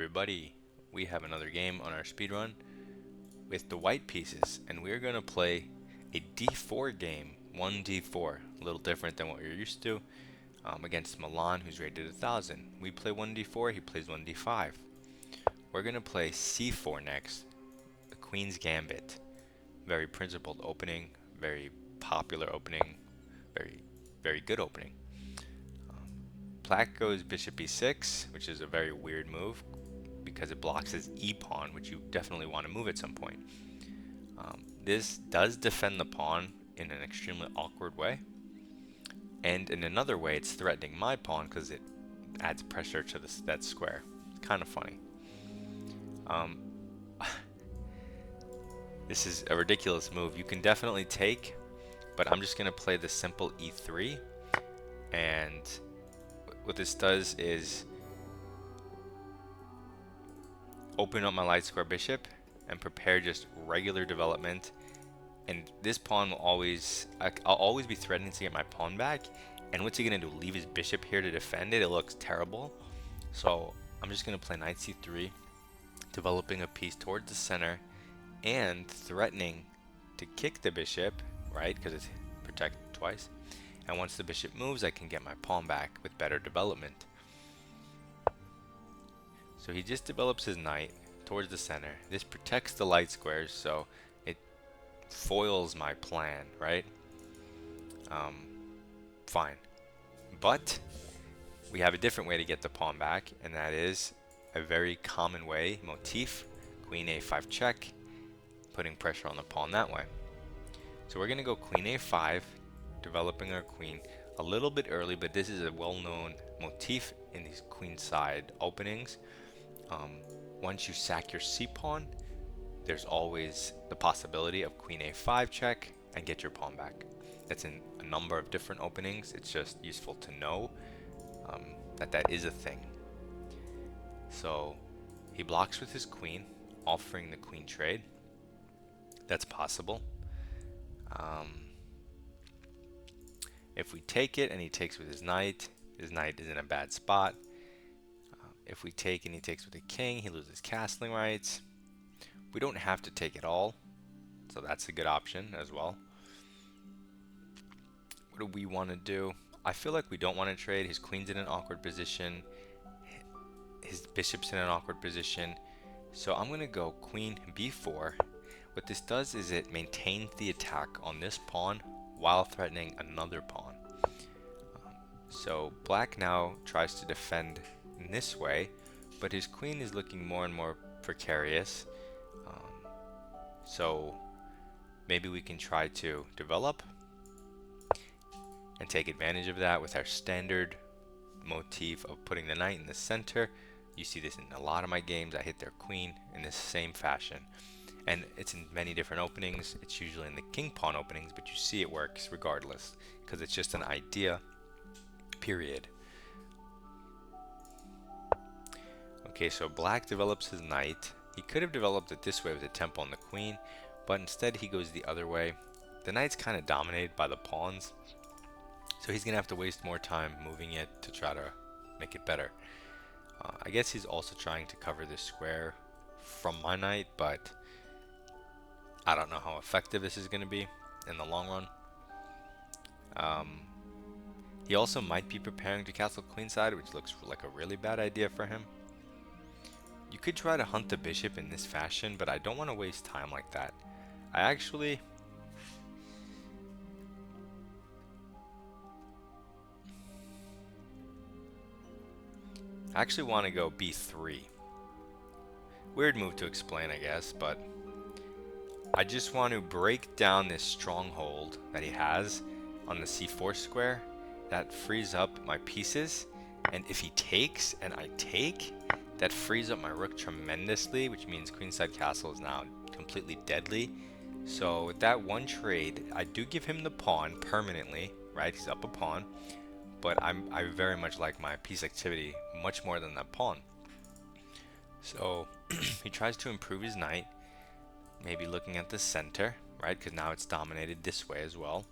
everybody, we have another game on our speedrun with the white pieces, and we're going to play a d4 game, 1d4, a little different than what you're used to, against Milan, who's rated 1000. We play 1d4, he plays 1d5. We're going to play c4 next, the Queen's Gambit. Very principled opening, very popular opening, very good opening. Black goes bishop e6, which is a very weird move because it blocks his e-pawn, which you definitely want to move at some point. This does defend the pawn in an extremely awkward way, and in another way it's threatening my pawn because it adds pressure to that square. It's kind of funny. This is a ridiculous move. You can definitely take, but I'm just going to play the simple e3, and what this does is open up my light square bishop and prepare just regular development, and this pawn will I'll always be threatening to get my pawn back, and what's he gonna do, leave his bishop here to defend it? It looks terrible. So I'm just gonna play knight c3, developing a piece towards the center and threatening to kick the bishop, right, because it's protected twice, and once the bishop moves I can get my pawn back with better development. So he just develops his knight towards the center. This protects the light squares, so it foils my plan, right? Fine. But we have a different way to get the pawn back, and that is a very common way, motif, queen a5 check, putting pressure on the pawn that way. So we're going to go queen a5, developing our queen a little bit early, but this is a well-known motif in these queenside openings. Once you sack your c-pawn, there's always the possibility of queen a5 check and get your pawn back. That's in a number of different openings. It's just useful to know that is a thing. So he blocks with his queen, offering the queen trade. That's possible. If we take it and he takes with his knight is in a bad spot. If we take and he takes with the king, he loses castling rights. We don't have to take it all, so that's a good option as well. What do we want to do? I feel like we don't want to trade. His queen's in an awkward position. His bishop's in an awkward position. So I'm going to go queen b4. What this does is it maintains the attack on this pawn while threatening another pawn. So black now tries to defend in this way, but his queen is looking more and more precarious. So maybe we can try to develop and take advantage of that with our standard motif of putting the knight in the center. You see this in a lot of my games. I hit their queen in this same fashion, and it's in many different openings. It's usually in the king pawn openings, but you see it works regardless because it's just an idea, period. Okay, so black develops his knight. He could have developed it this way with a tempo on the queen, but instead he goes the other way. The knight's kind of dominated by the pawns, so he's going to have to waste more time moving it to try to make it better. I guess he's also trying to cover this square from my knight, but I don't know how effective this is going to be in the long run. He also might be preparing to castle queenside, which looks like a really bad idea for him. You could try to hunt the bishop in this fashion, but I don't want to waste time like that. I actually want to go b3. Weird move to explain, I guess, but I just want to break down this stronghold that he has on the c4 square. That frees up my pieces, and if he takes and I take, that frees up my rook tremendously, which means queenside castle is now completely deadly. So with that one trade, I do give him the pawn permanently, right? He's up a pawn, but I very much like my piece activity much more than that pawn. So he tries to improve his knight, maybe looking at the center, right? Because now it's dominated this way as well.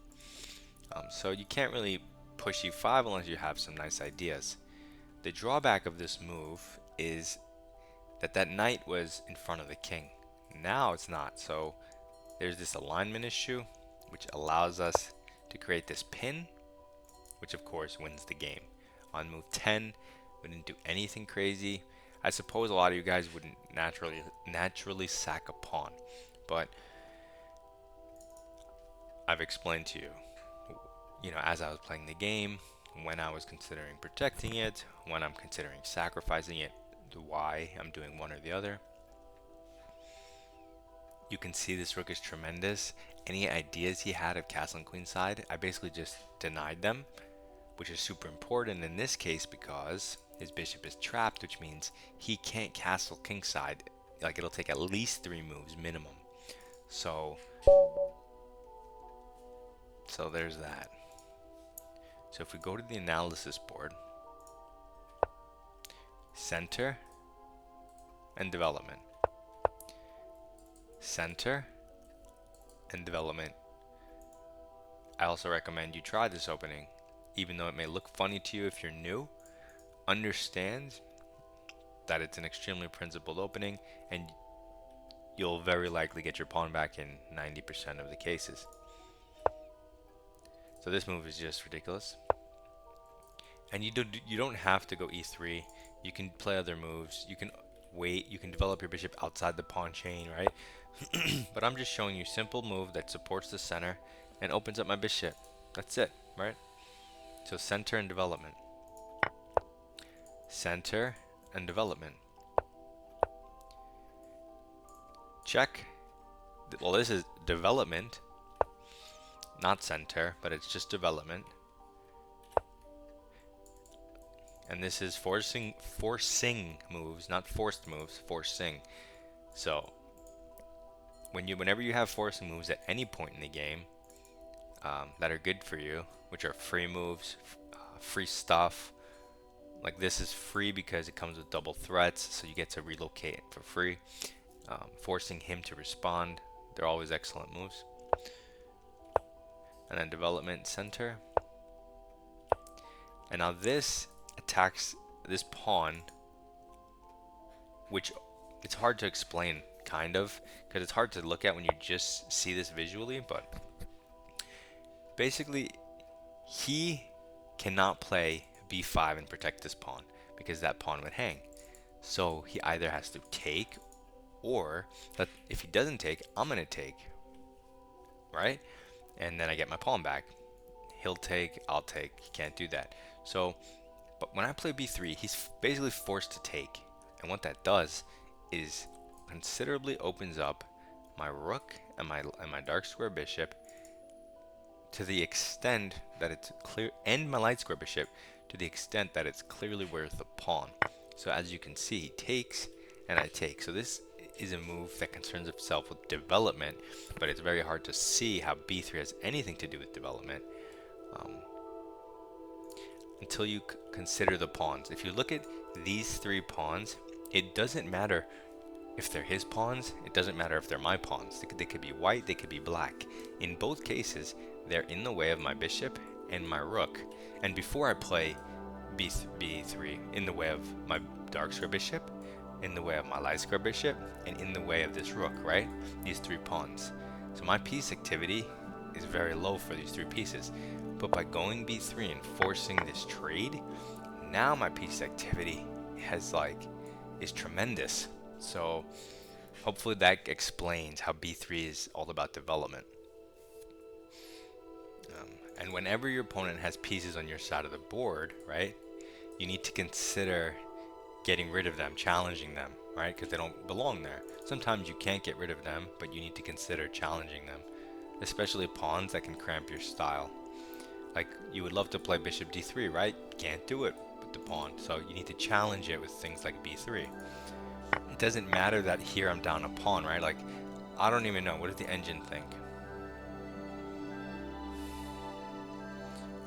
So you can't really push e5 unless you have some nice ideas. The drawback of this move is that knight was in front of the king. Now it's not. So there's this alignment issue, which allows us to create this pin, which of course wins the game. On move 10, we didn't do anything crazy. I suppose a lot of you guys wouldn't naturally sack a pawn, but I've explained to you, as I was playing the game, when I was considering protecting it, when I'm considering sacrificing it, why I'm doing one or the other. You can see this rook is tremendous. Any ideas he had of castle and queen side, I basically just denied them, which is super important in this case because his bishop is trapped, which means he can't castle king side. Like, it'll take at least 3 moves minimum. So there's that. So if we go to the analysis board, center and development, center and development. I also recommend you try this opening, even though it may look funny to you if you're new. Understand that it's an extremely principled opening, and you'll very likely get your pawn back in 90% of the cases. So this move is just ridiculous. And you don't have to go e3. You can play other moves. You can wait. You can develop your bishop outside the pawn chain, right? But I'm just showing you simple move that supports the center and opens up my bishop. That's it, right? So center and development. Center and development. Check. Well, this is development, not center, but it's just development. And this is forcing moves, not forced moves, forcing. So whenever you have forcing moves at any point in the game that are good for you, which are free moves, free stuff, like this is free because it comes with double threats, so you get to relocate it for free. Forcing him to respond, they're always excellent moves. And then development, center. And now this attacks this pawn, which it's hard to explain, kind of, because it's hard to look at when you just see this visually, but basically he cannot play b5 and protect this pawn because that pawn would hang. So he either has to take, or that if he doesn't take, I'm gonna take, right? And then I get my pawn back. He'll take, I'll take. He can't do that. So, but when I play b3, he's basically forced to take. And what that does is considerably opens up my rook and my dark square bishop to the extent that it's clear, and my light square bishop to the extent that it's clearly worth a pawn. So as you can see, he takes and I take. So this is a move that concerns itself with development, but it's very hard to see how b3 has anything to do with development until you consider the pawns. If you look at these 3 pawns, it doesn't matter if they're his pawns, it doesn't matter if they're my pawns. They could be white, they could be black. In both cases, they're in the way of my bishop and my rook. And before I play b3, in the way of my dark square bishop, in the way of my light square bishop, and in the way of this rook, right? These 3 pawns. So my piece activity is very low for these 3 pieces. But by going b3 and forcing this trade, now my piece activity is tremendous. So hopefully that explains how b3 is all about development. And whenever your opponent has pieces on your side of the board, right, you need to consider getting rid of them, challenging them, right, because they don't belong there. Sometimes you can't get rid of them, but you need to consider challenging them, especially pawns that can cramp your style. Like, you would love to play bishop d3, right? Can't do it with the pawn, so you need to challenge it with things like b3. It doesn't matter that here I'm down a pawn, right? Like, I don't even know. What does the engine think?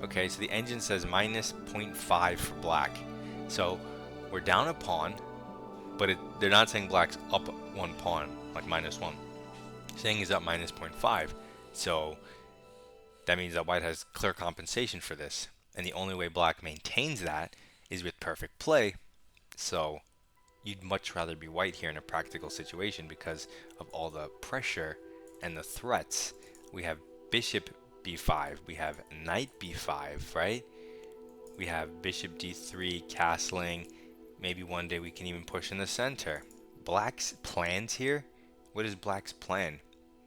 Okay, so the engine says minus 0.5 for black. So we're down a pawn, but they're not saying black's up 1 pawn, like minus 1. Saying he's up minus 0.5. So that means that white has clear compensation for this. And the only way black maintains that is with perfect play. So you'd much rather be white here in a practical situation because of all the pressure and the threats. We have bishop b5, we have knight b5, right? We have bishop d3 castling. Maybe one day we can even push in the center. Black's plans here? What is Black's plan?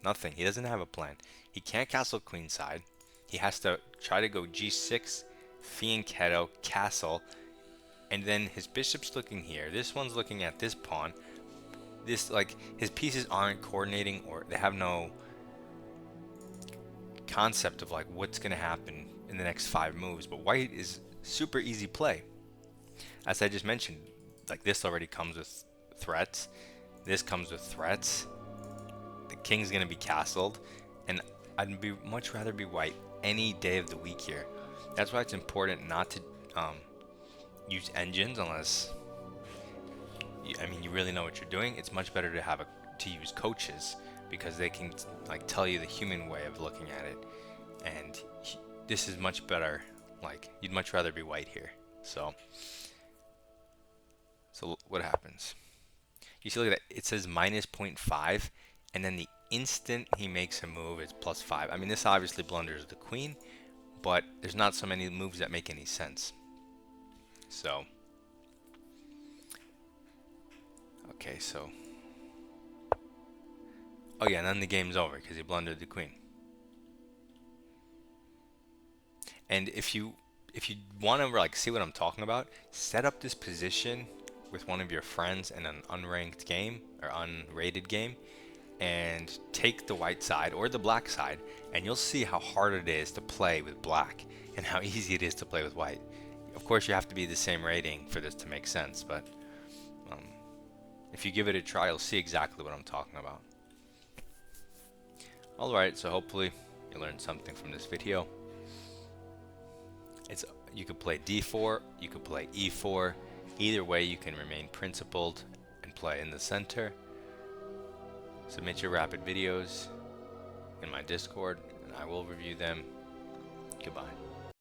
Nothing. He doesn't have a plan. He can't castle queenside. He has to try to go g6, fianchetto, castle, and then his bishop's looking here. This one's looking at this pawn. This, like, his pieces aren't coordinating, or they have no concept of like what's going to happen in the next 5 moves. But white is super easy play. As I just mentioned, like this already comes with threats. This comes with threats. The king's going to be castled, and I'd much rather be white any day of the week here. That's why it's important not to use engines unless you really know what you're doing. It's much better to use coaches because they can like tell you the human way of looking at it, and this is much better. Like, you'd much rather be white here. So what happens? You see, look at that. It says minus 0.5, and then the instant he makes a move, it's +5. I mean, this obviously blunders the queen, but there's not so many moves that make any sense. So, okay, so, oh yeah, and then the game's over because he blundered the queen. And if you want to like see what I'm talking about, set up this position with one of your friends in an unranked game or unrated game, and take the white side or the black side, and you'll see how hard it is to play with black and how easy it is to play with white. Of course, you have to be the same rating for this to make sense, but if you give it a try, you'll see exactly what I'm talking about. Alright, so hopefully you learned something from this video. You could play d4, you could play e4. Either way, you can remain principled and play in the center. Submit your rapid videos in my Discord, and I will review them. Goodbye.